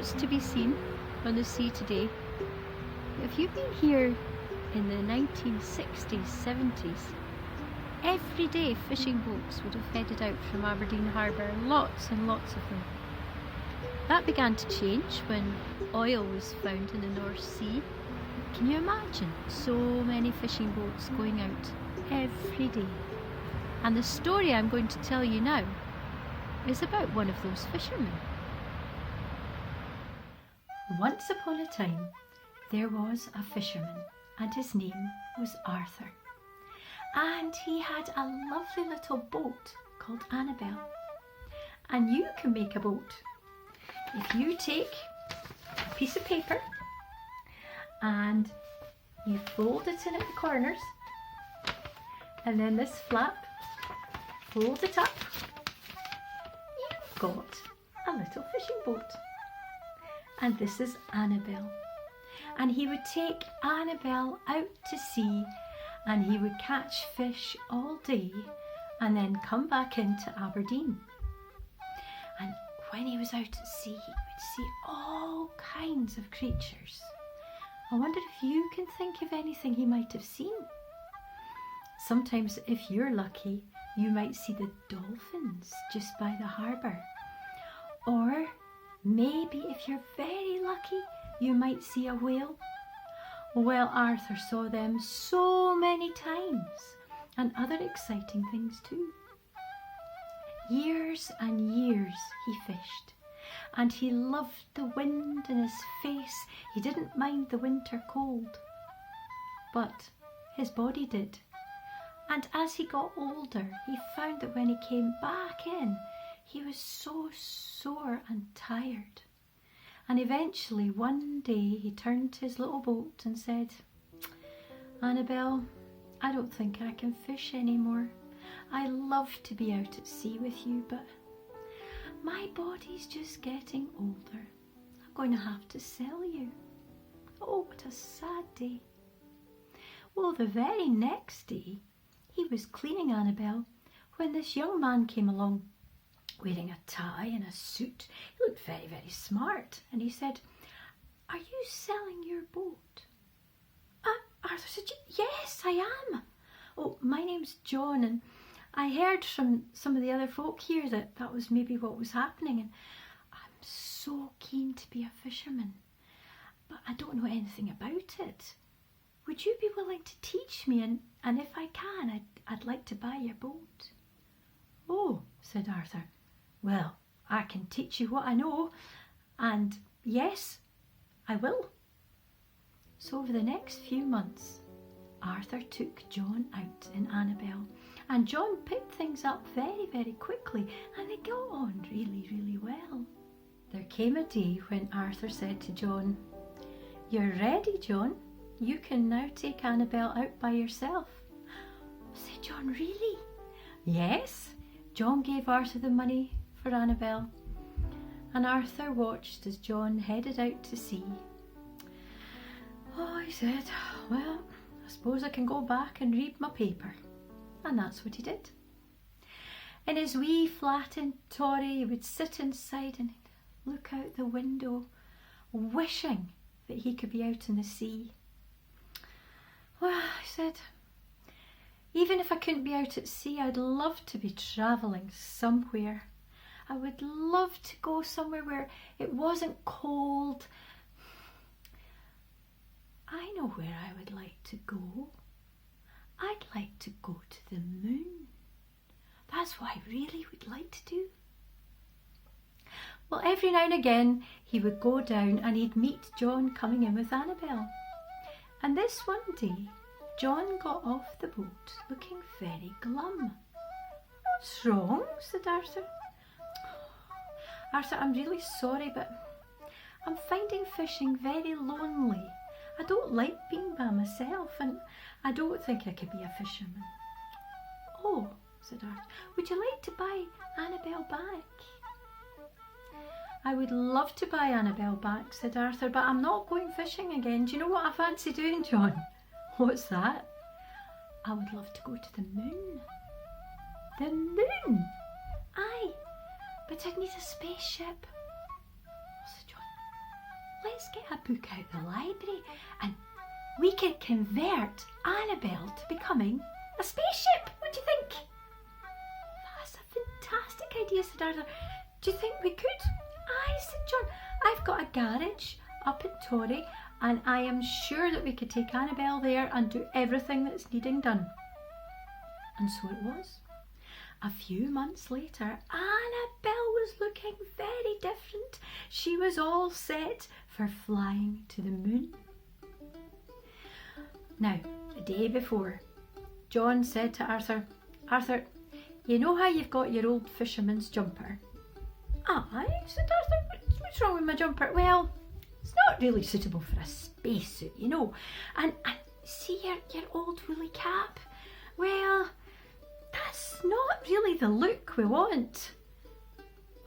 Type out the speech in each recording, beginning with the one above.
boats to be seen on the sea today. If you've been here in the 1960s, 70s, every day fishing boats would have headed out from Aberdeen Harbour, lots and lots of them. That began to change when oil was found in the North Sea. Can you imagine so many fishing boats going out every day? And the story I'm going to tell you now is about one of those fishermen. Once upon a time, there was a fisherman, and his name was Arthur. And he had a lovely little boat called Annabelle. And you can make a boat if you take a piece of paper and you fold it in at the corners, and then this flap, fold it up, you've got a little fishing boat. And this is Annabelle. And he would take Annabelle out to sea, and he would catch fish all day and then come back into Aberdeen. And when he was out at sea, he would see all kinds of creatures. I wonder if you can think of anything he might have seen. Sometimes, if you're lucky, you might see the dolphins just by the harbour. Or maybe if you're very lucky, you might see a whale. Well, Arthur saw them so many times, and other exciting things too. Years and years he fished, and he loved the wind in his face. He didn't mind the winter cold, but his body did. And as he got older, he found that when he came back in, he was so sore and tired. And eventually one day he turned to his little boat and said, "Annabelle, I don't think I can fish anymore. I love to be out at sea with you, but my body's just getting older. I'm going to have to sell you." Oh, what a sad day. Well, the very next day, he was cleaning Annabelle when this young man came along, wearing a tie and a suit. He looked very, very smart, and he said, "Are you selling your boat?" Arthur said, "Yes, I am. Oh, my name's John, and I heard from some of the other folk here that was maybe what was happening, and I'm so keen to be a fisherman, but I don't know anything about it. Would you be willing to teach me? And if I can, I'd like to buy your boat." "Oh," said Arthur, "well, I can teach you what I know, and yes, I will." So over the next few months, Arthur took John out in Annabelle, and John picked things up very, very quickly, and they got on really, really well. There came a day when Arthur said to John, "You're ready, John. You can now take Annabelle out by yourself." Said John, "Really?" Yes. John gave Arthur the money for Annabelle, and Arthur watched as John headed out to sea. Oh, he said, "Well, I suppose I can go back and read my paper." And that's what he did. In his wee flattened tory, he would sit inside and look out the window, wishing that he could be out in the sea. "Well," he said, "even if I couldn't be out at sea, I'd love to be travelling somewhere. I would love to go somewhere where it wasn't cold. I know where I would like to go. I'd like to go to the moon. That's what I really would like to do." Well, every now and again he would go down and he'd meet John coming in with Annabelle. And this one day, John got off the boat looking very glum. "What's wrong?" said Arthur. "Arthur, I'm really sorry, but I'm finding fishing very lonely. I don't like being by myself, and I don't think I could be a fisherman." "Oh," said Arthur, "would you like to buy Annabelle back?" "I would love to buy Annabelle back," said Arthur, "but I'm not going fishing again. Do you know what I fancy doing, John?" "What's that?" "I would love to go to the moon." "The moon?" "Aye, but I'd need a spaceship." Oh, said John, let's get a book out the library and we can convert Annabelle to becoming a spaceship. What do you think? That's a fantastic idea, said Arthur. Do you think we could? Aye, said John. I've got a garage up in Torry and I am sure that we could take Annabelle there and do everything that's needing done. And so it was. A few months later, Annabelle was looking very different. She was all set for flying to the moon. Now, the day before, John said to Arthur, Arthur, you know how you've got your old fisherman's jumper? Aye, said Arthur, what's wrong with my jumper? Well, it's not really suitable for a spacesuit, you know. And see your old woolly cap? Well, that's not really the look we want.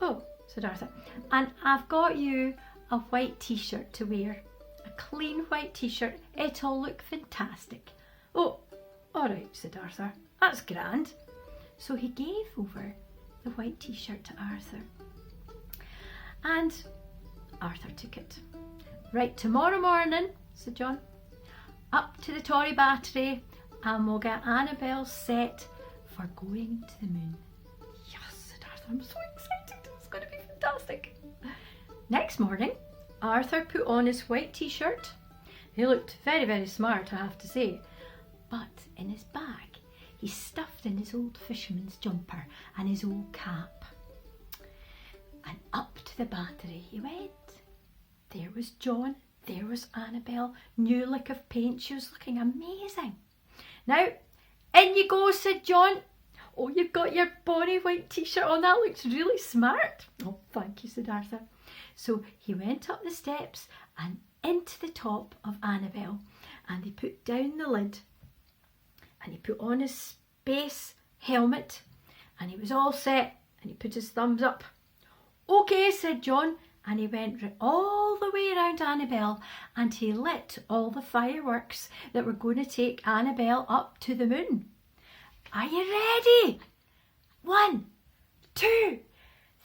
Oh, said Arthur, and I've got you a white t-shirt to wear. A clean white t-shirt. It'll look fantastic. Oh, all right, said Arthur. That's grand. So he gave over the white t-shirt to Arthur. And Arthur took it. Right, tomorrow morning, said John, up to the Tory Battery and we'll get Annabelle set for going to the moon. Yes, said Arthur, I'm so excited. It's going to be fantastic. Next morning, Arthur put on his white t-shirt. He looked very, very smart, I have to say. But in his bag, he stuffed in his old fisherman's jumper and his old cap. And up to the Battery he went. There was John, there was Annabelle, new lick of paint. She was looking amazing. Now, in you go, said John. Oh, you've got your bonny white t-shirt on. That looks really smart. Oh, thank you, said Arthur. So he went up the steps and into the top of Annabelle, and he put down the lid and he put on his space helmet and he was all set and he put his thumbs up. Okay, said John, and he went all the way around Annabelle and he lit all the fireworks that were going to take Annabelle up to the moon. Are you ready? 1, 2,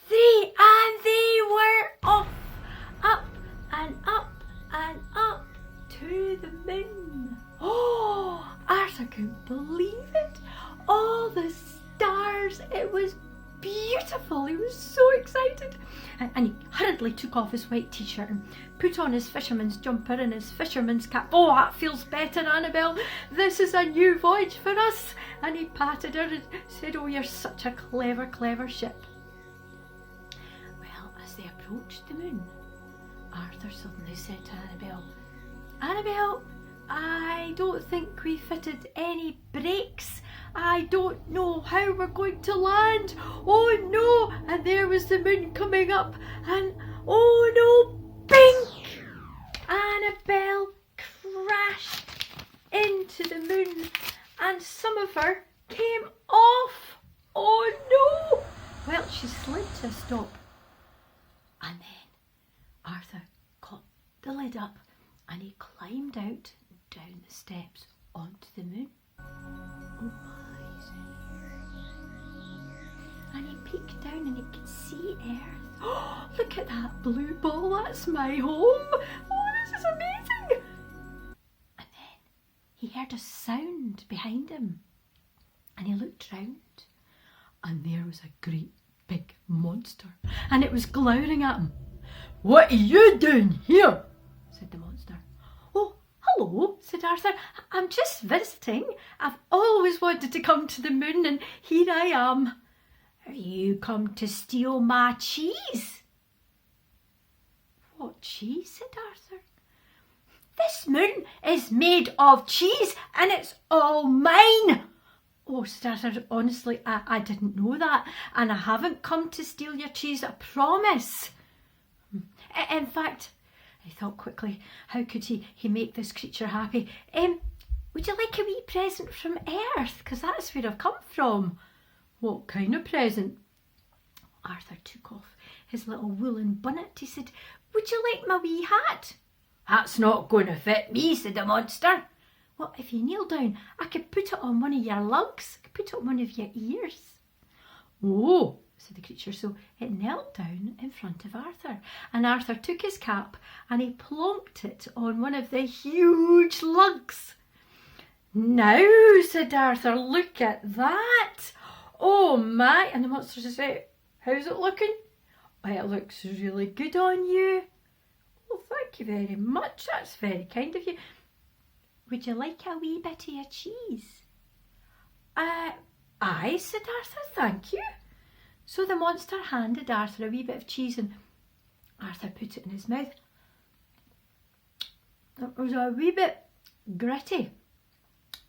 3, and they were off, up and up and up to the moon. Oh, Arthur couldn't believe it. All the stars, it was beautiful. He was so excited. And he hurriedly took off his white t-shirt and put on his fisherman's jumper and his fisherman's cap. Oh, that feels better, Annabelle. This is a new voyage for us. And he patted her and said, oh, you're such a clever, clever ship. Well, as they approached the moon, Arthur suddenly said to Annabelle, Annabelle, I don't think we fitted any brakes. I don't know how we're going to land. Oh no! And there was the moon coming up and oh no! Bink! Annabelle crashed into the moon and some of her came off. Oh no! Well, she slid to a stop and then Arthur caught the lid up and he climbed out down the steps onto the moon. Oh my. And he peeked down and he could see Earth. Oh, look at that blue ball, that's my home. Oh, this is amazing. And then he heard a sound behind him and he looked round and there was a great big monster and it was glowering at him. What are you doing here? Said the monster. Oh, hello, said Arthur. I'm just visiting. I've always wanted to come to the moon and here I am. Have you come to steal my cheese? What cheese? Said Arthur. This moon is made of cheese and it's all mine. Oh, said Arthur, honestly, I didn't know that and I haven't come to steal your cheese, I promise. In fact, he thought quickly, how could he make this creature happy? Would you like a wee present from Earth? Because that's where I've come from. What kind of present? Arthur took off his little woolen bonnet. He said, would you like my wee hat? That's not going to fit me, said the monster. Well, if you kneel down, I could put it on one of your lugs. I could put it on one of your ears. Oh, said the creature. So it knelt down in front of Arthur, and Arthur took his cap and he plonked it on one of the huge lugs. "Now," said Arthur, "look at that. Oh my." And the monster said, "How's it looking?" "It looks really good on you." "Oh, thank you very much. That's very kind of you. Would you like a wee bit of your cheese?" Aye," said Arthur, "thank you." So the monster handed Arthur a wee bit of cheese, and Arthur put it in his mouth. It was a wee bit gritty,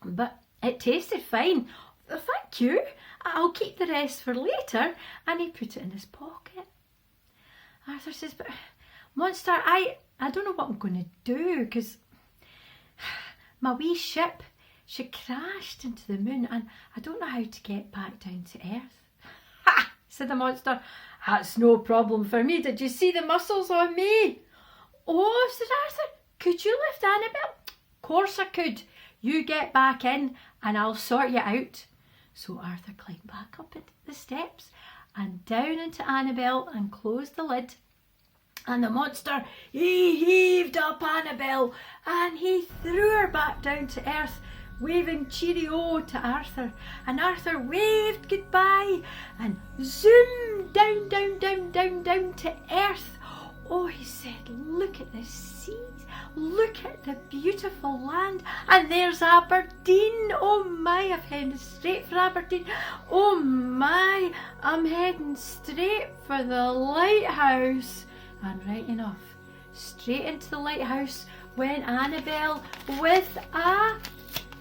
but it tasted fine. "Thank you. I'll keep the rest for later." And he put it in his pocket. Arthur says, "But monster, I don't know what I'm going to do, because my wee ship, she crashed into the moon and I don't know how to get back down to earth." "Ha!" said the monster. "That's no problem for me. Did you see the muscles on me?" "Oh," said Arthur, "could you lift Annabelle?" "Course I could. You get back in and I'll sort you out." So Arthur climbed back up the steps and down into Annabelle and closed the lid. And the monster, he heaved up Annabelle and he threw her back down to earth, waving cheerio to Arthur. And Arthur waved goodbye and zoomed down, down, down, down, down to earth. Oh, he said, "Look at the seas, look at the beautiful land, and there's Aberdeen. Oh my, I'm heading straight for Aberdeen. Oh my, I'm heading straight for the lighthouse." And right enough, straight into the lighthouse went Annabelle with a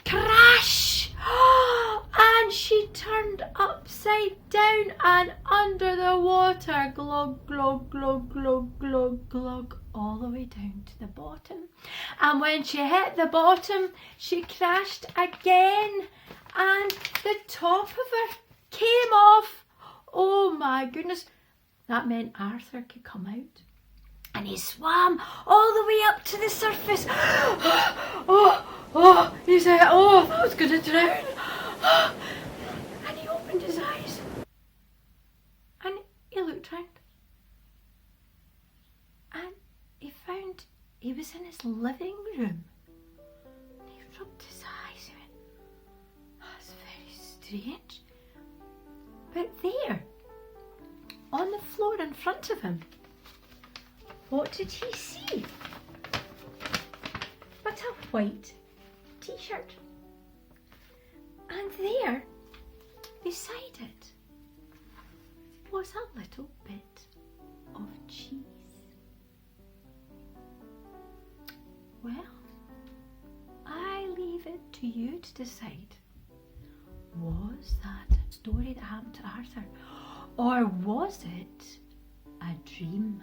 crash. And she turned upside down and under the water, glug, glug, glug, glug, glug, glug, all the way down to the bottom. And when she hit the bottom, she crashed again and the top of her came off. Oh my goodness. That meant Arthur could come out. And he swam all the way up to the surface. He said, "Oh, I was going to drown." And he opened his eyes and he looked round and he found he was in his living room. And he rubbed his eyes and went, "That's very strange." But there, on the floor in front of him, what did he see? But a white t-shirt. And there, beside it, was a little bit of cheese. Well, I leave it to you to decide. Was that a story that happened to Arthur? Or was it a dream?